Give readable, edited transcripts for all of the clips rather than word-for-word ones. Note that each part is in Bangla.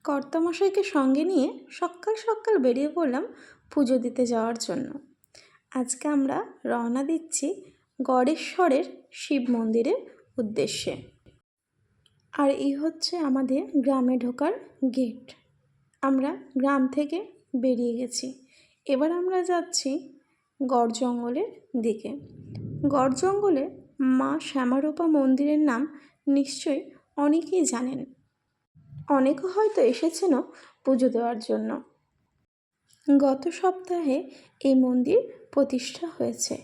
কর্তামশাইকে সঙ্গে নিয়ে সকাল সকাল বেরিয়ে পড়লাম পুজো দিতে যাওয়ার জন্য। আজকে আমরা রওনা দিচ্ছি গড়েশ্বরের শিব মন্দিরের উদ্দেশ্যে। আর এই হচ্ছে আমাদের গ্রামে ঢোকার গেট। আমরা গ্রাম থেকে বেরিয়ে গেছি। এবার আমরা যাচ্ছি গড় জঙ্গলের দিকে। গড় জঙ্গলে মা শ্যামারূপা মন্দিরের নাম নিশ্চয়ই অনেকেই জানেন, অনেকে হয়তো এসেছেনও পুজো দেওয়ার জন্য। গত সপ্তাহে এই মন্দির প্রতিষ্ঠা হয়েছে।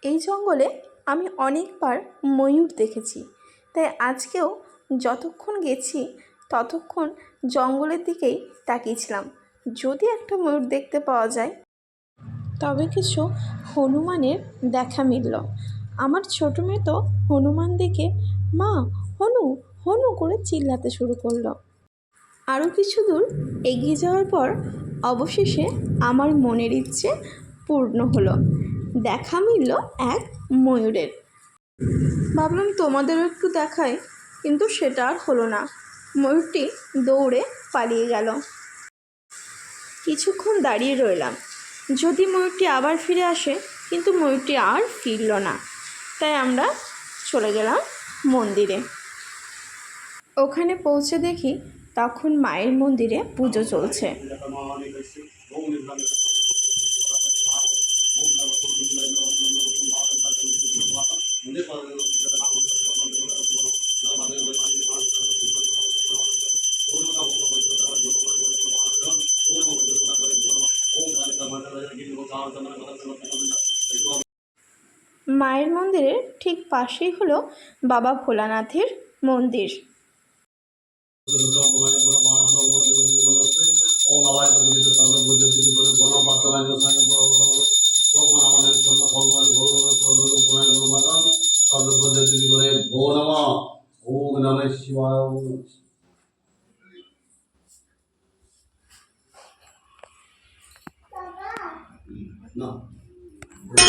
এই জঙ্গলে আমি অনেকবার ময়ূর দেখেছি, তাই আজকেও যতক্ষণ গেছি ততক্ষণ জঙ্গলের দিকেই তাকিয়েছিলাম, যদি একটা ময়ূর দেখতে পাওয়া যায়। তবে কিছু হনুমানের দেখা মিলল। আমার ছোটো মেয়ে তো হনুমান দেখে মা হনু হনু করে চিল্লাতে শুরু করলো। আরও কিছু দূর এগিয়ে যাওয়ার পর অবশেষে আমার মনের ইচ্ছে পূর্ণ হলো, দেখা মিলল এক ময়ূরের। ভাবলাম তোমাদেরও একটু দেখাই, কিন্তু সেটা আর হলো না। ময়ূরটি দৌড়ে পালিয়ে গেল। কিছুক্ষণ দাঁড়িয়ে রইলাম, যদি ময়ূরটি আবার ফিরে আসে, কিন্তু ময়ূরটি আর ফিরল না। তাই আমরা চলে গেলাম মন্দিরে। ওখানে পৌঁছে দেখি তখন মায়ের মন্দিরে পুজো চলছে। মায়ের মন্দিরের ঠিক পাশেই হলো বাবা ভোলানাথের মন্দির।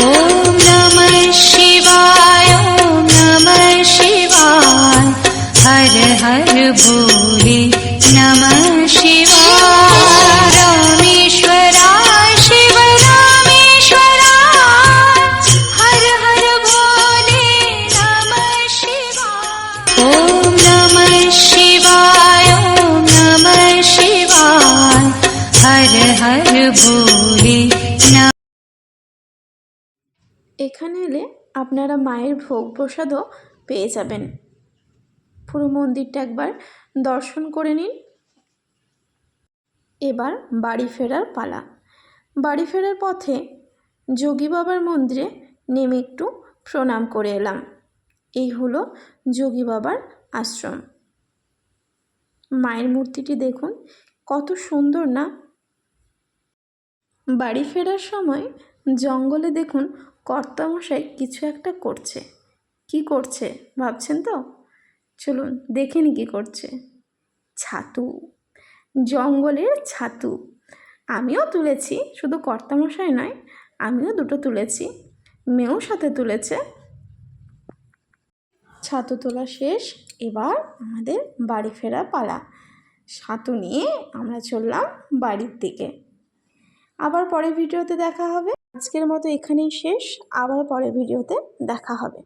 ओम नमः शिवाय, ओम नमः शिवाय, हर हर भोले नमः शिवाय। रामेश्वराय शिव रामेश्वराय, हर हर भोले नमः शिवाय। ओम नमः शिवाय, ओम नमः शिवाय, हर हर भोले नमः। এখানে এলে আপনারা মায়ের ভোগ প্রসাদও পেয়ে যাবেন। পুরো মন্দিরটা একবার দর্শন করে নিন। এবার বাড়ি ফেরার পালা। বাড়ি ফেরার পথে যোগী বাবার মন্দিরে নেমে একটু প্রণাম করে এলাম। এই হলো যোগী বাবার আশ্রম। মায়ের মূর্তিটি দেখুন কত সুন্দর না। বাড়ি ফেরার সময় জঙ্গলে দেখুন কর্তামশাই কিছু একটা করছে। কি করছে ভাবছেন তো? চলুন দেখে নি কী করছে। ছাতু, জঙ্গলের ছাতু। আমিও তুলেছি, শুধু কর্তামশাই নয়, আমিও দুটো তুলেছি, মেয়েও সাথে তুলেছে। ছাতু তোলা শেষ, এবার আমাদের বাড়ি ফেরা পালা। ছাতু নিয়ে আমরা চললাম বাড়ির দিকে। আবার পরের ভিডিওতে দেখা হবে। আজকের মতো এখানেই শেষ, আবার পরের ভিডিওতে দেখা হবে।